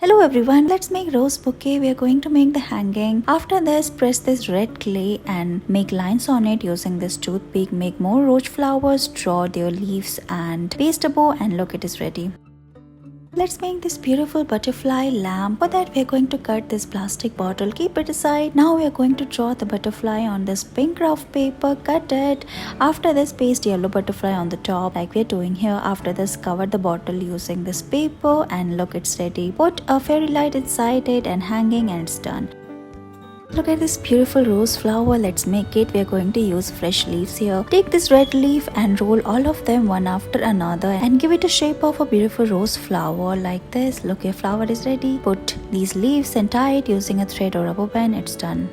Hello everyone, let's make rose bouquet. We are going to make the hanging. After this, press this red clay and make lines on it using this toothpick. Make more rose flowers, draw their leaves and paste a bow, and look, it is ready. Let's make this beautiful butterfly lamp. For that we are going to cut this plastic bottle, keep it aside. Now we are going to draw the butterfly on this pink craft paper, cut it. After this, paste yellow butterfly on the top like we are doing here. After this, cover the bottle using this paper and look, it's ready. Put a fairy light inside it and hanging, and it's done. Look at this beautiful rose flower. Let's make it. We are going to use fresh leaves here. Take this red leaf and roll all of them one after another and give it a shape of a beautiful rose flower like this. Look, your flower is ready. Put these leaves and tie it using a thread or rubber band. It's done.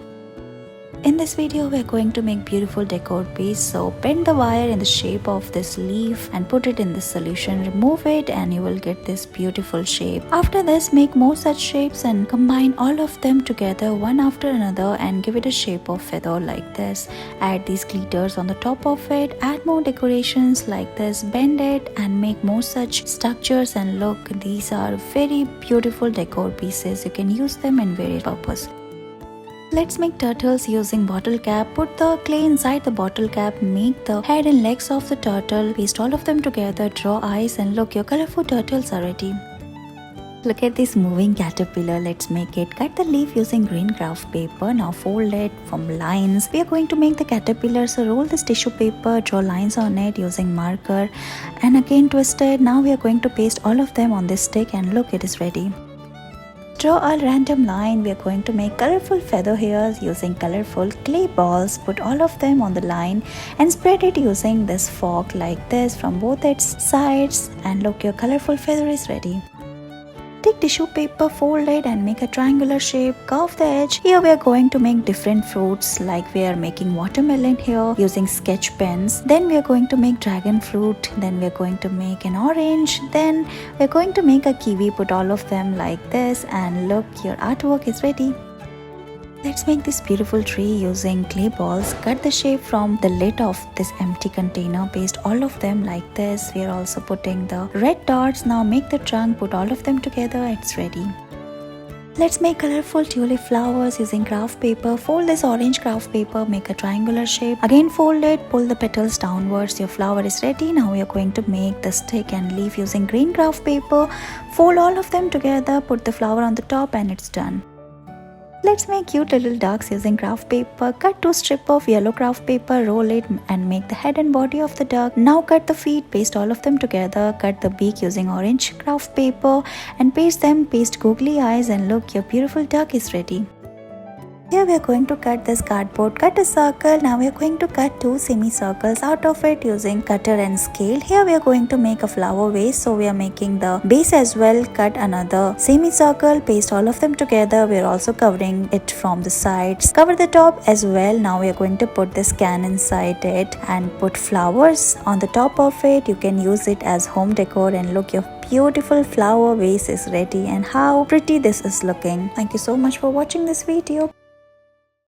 In this video, we are going to make beautiful decor piece. So bend the wire in the shape of this leaf and put it in the solution. Remove it and you will get this beautiful shape. After this, make more such shapes and combine all of them together one after another and give it a shape of feather like this. Add these glitters on the top of it. Add more decorations like this. Bend it and make more such structures, and look, these are very beautiful decor pieces. You can use them in various purposes. Let's make turtles using bottle cap. Put the clay inside the bottle cap. Make the head and legs of the turtle. Paste all of them together. Draw eyes, and look, your colorful turtles are ready. Look at this moving caterpillar. Let's make it. Cut the leaf using green craft paper. Now fold it from lines. We are going to make the caterpillar. So roll this tissue paper. Draw lines on it using marker. And again twist it. Now we are going to paste all of them on this stick, and look, it is ready. Draw a random line. We are going to make colorful feather hairs using colorful clay balls. Put all of them on the line and spread it using this fork like this from both its sides, and look, your colorful feather is ready. Take tissue paper, fold it and make a triangular shape. Curve the edge. Here we are going to make different fruits, like we are making watermelon here using sketch pens. Then we are going to make dragon fruit. Then we are going to make an orange. Then we are going to make a kiwi. Put all of them like this, and look, your artwork is ready. Let's make this beautiful tree using clay balls. Cut the shape from the lid of this empty container. Paste all of them like this. We are also putting the red dots. Now make the trunk. Put all of them together. It's ready. Let's make colorful tulip flowers using craft paper. Fold this orange craft paper. Make a triangular shape. Again fold it. Pull the petals downwards. Your flower is ready. Now we are going to make the stick and leaf using green craft paper. Fold all of them together. Put the flower on the top, and it's done. Let's make cute little ducks using craft paper. Cut 2 strips of yellow craft paper, roll it and make the head and body of the duck. Now cut the feet, paste all of them together. Cut the beak using orange craft paper and paste them. Paste googly eyes, and look, your beautiful duck is ready. Here we are going to cut this cardboard. Cut a circle. Now we are going to cut 2 semicircles out of it using cutter and scale. Here we are going to make a flower vase. So we are making the base as well. Cut another semicircle. Paste all of them together. We are also covering it from the sides. Cover the top as well. Now we are going to put this can inside it and put flowers on the top of it. You can use it as home decor, and look, your beautiful flower vase is ready, and how pretty this is looking. Thank you so much for watching this video.